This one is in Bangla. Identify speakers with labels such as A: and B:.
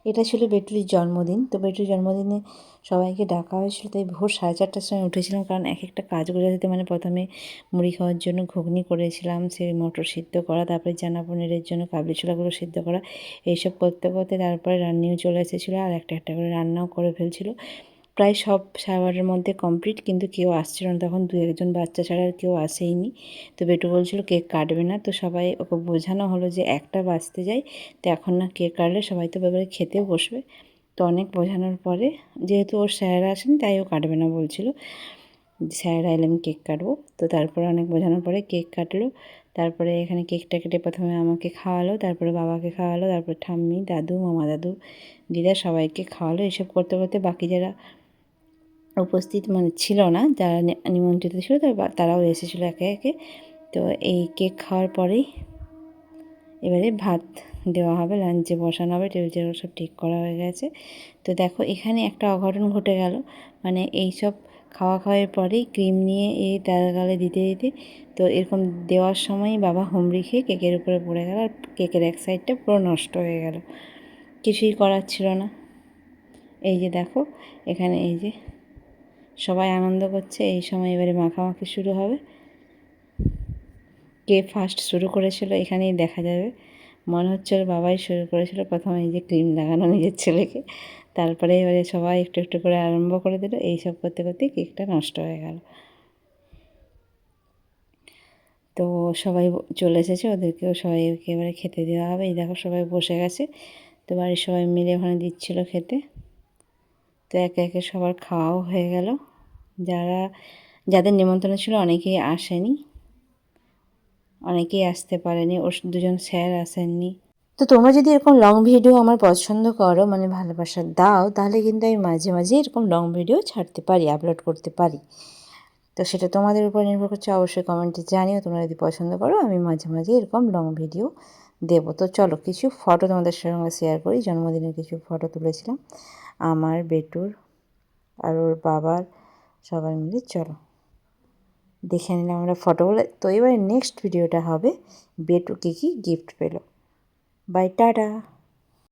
A: এটা ছিল বেটুলির জন্মদিন। তো বেটুর জন্মদিনে সবাইকে ডাকা হয়েছিল, তাই ভোর 4:30টার সময় উঠেছিলাম, কারণ এক একটা কাজ করে যেতে মানে প্রথমে মুড়ি খাওয়ার জন্য ঘুগনি করেছিলাম, সেই মটর সিদ্ধ করা, তারপরে চানা পনিরের জন্য কাবলি ছোলাগুলো সিদ্ধ করা, এইসব করতে করতে তারপরে রান্নিও চলে এসেছিলো আর একটা একটা করে রান্নাও করে ফেলছিল। প্রায় সব 12:30-এর মধ্যে কমপ্লিট, কিন্তু কেউ আসছিল না তখন, 2-1জন বাচ্চা ছাড়া আর কেউ আসেইনি। তো বেটু বলছিল কেক কাটবে না, তো সবাই ওকে বোঝানো হলো যে 1টা বাজতে যায়, তো এখন না কেক কাটলে সবাই তো এবারে খেতেও বসবে। তো অনেক বোঝানোর পরে, যেহেতু ওর স্যাররা আসেনি তাই ও কাটবে না বলছিল, স্যাররা এলে আমি কেক কাটবো। তো তারপরে অনেক বোঝানোর পরে কেক কাটলো। তারপরে এখানে কেকটা কেটে প্রথমে আমাকে খাওয়ালো, তারপরে বাবাকে খাওয়ালো, তারপরে ঠাম্মি, দাদু, মামা দাদু, দিদা সবাইকে খাওয়ালো। এসব করতে করতে বাকি যারা উপস্থিত মানে ছিল না, যারা নিমন্ত্রিত ছিল তারাও এসেছিলো একে একে। তো এই কেক খাওয়ার পরেই এবারে ভাত দেওয়া হবে, লাঞ্চে বসানো হবে, টেবিল চেয়ার সব ঠিক করা হয়ে গেছে। তো দেখো এখানে একটা অঘটন ঘটে গেল, মানে এই সব খাওয়া খাওয়ার পরেই ক্রিম নিয়ে এই তার গালে দিতে দিতে, তো এরকম দেওয়ার সময় বাবা হুমড়ি খেয়ে কেকের উপরে পড়ে গেল, আর কেকের এক সাইডটা পুরো নষ্ট হয়ে গেল, কিছুই করার ছিল না। এই যে দেখো এখানে এই যে সবাই আনন্দ করছে, এই সময় এবারে মাখামাখি শুরু হবে। কে ফার্স্ট শুরু করেছিল এখানেই দেখা যাবে, মনে হচ্ছে ওর বাবাই শুরু করেছিল প্রথমে এই যে ক্রিম লাগানো নিজের ছেলেকে, তারপরে এবারে সবাই একটু একটু করে আরম্ভ করে দিল, এইসব করতে করতে কেকটা নষ্ট হয়ে গেল। তো সবাই চলে এসেছে, ওদেরকেও সবাইকে এবারে খেতে দেওয়া হবে। এই দেখো সবাই বসে গেছে, তো বাড়ির সবাই মিলে ওখানে দিচ্ছিলো খেতে। তো একে একে সবার খাওয়াও হয়ে গেল, যাদের নিমন্ত্রণ ছিল অনেকেই আসেনি, অনেকেই আসতে পারেনি, ওর 2জন স্যার আসেননি। তো তোমরা যদি এরকম লং ভিডিও আমার পছন্দ করো, মানে ভালোবাসা দাও, তাহলে কিন্তু আমি মাঝে মাঝে এরকম লং ভিডিও ছাড়তে পারি, আপলোড করতে পারি। তো সেটা তোমাদের উপর নির্ভর করছে, অবশ্যই কমেন্টে জানিও তোমরা যদি পছন্দ করো, আমি মাঝে মাঝে এরকম লং ভিডিও দেবো। তো চলো কিছু ফটো তোমাদের সঙ্গে শেয়ার করি। জন্মদিনের কিছু ফটো তুলেছিলাম আমার, বেটুর আর ওর বাবার, সবাই মিলে। চলো দেখে নিলাম আমরা ফটোগুলো। তো এবারে নেক্সট ভিডিওটা হবে বেটুকে কি গিফট পেলো। Bye, tata.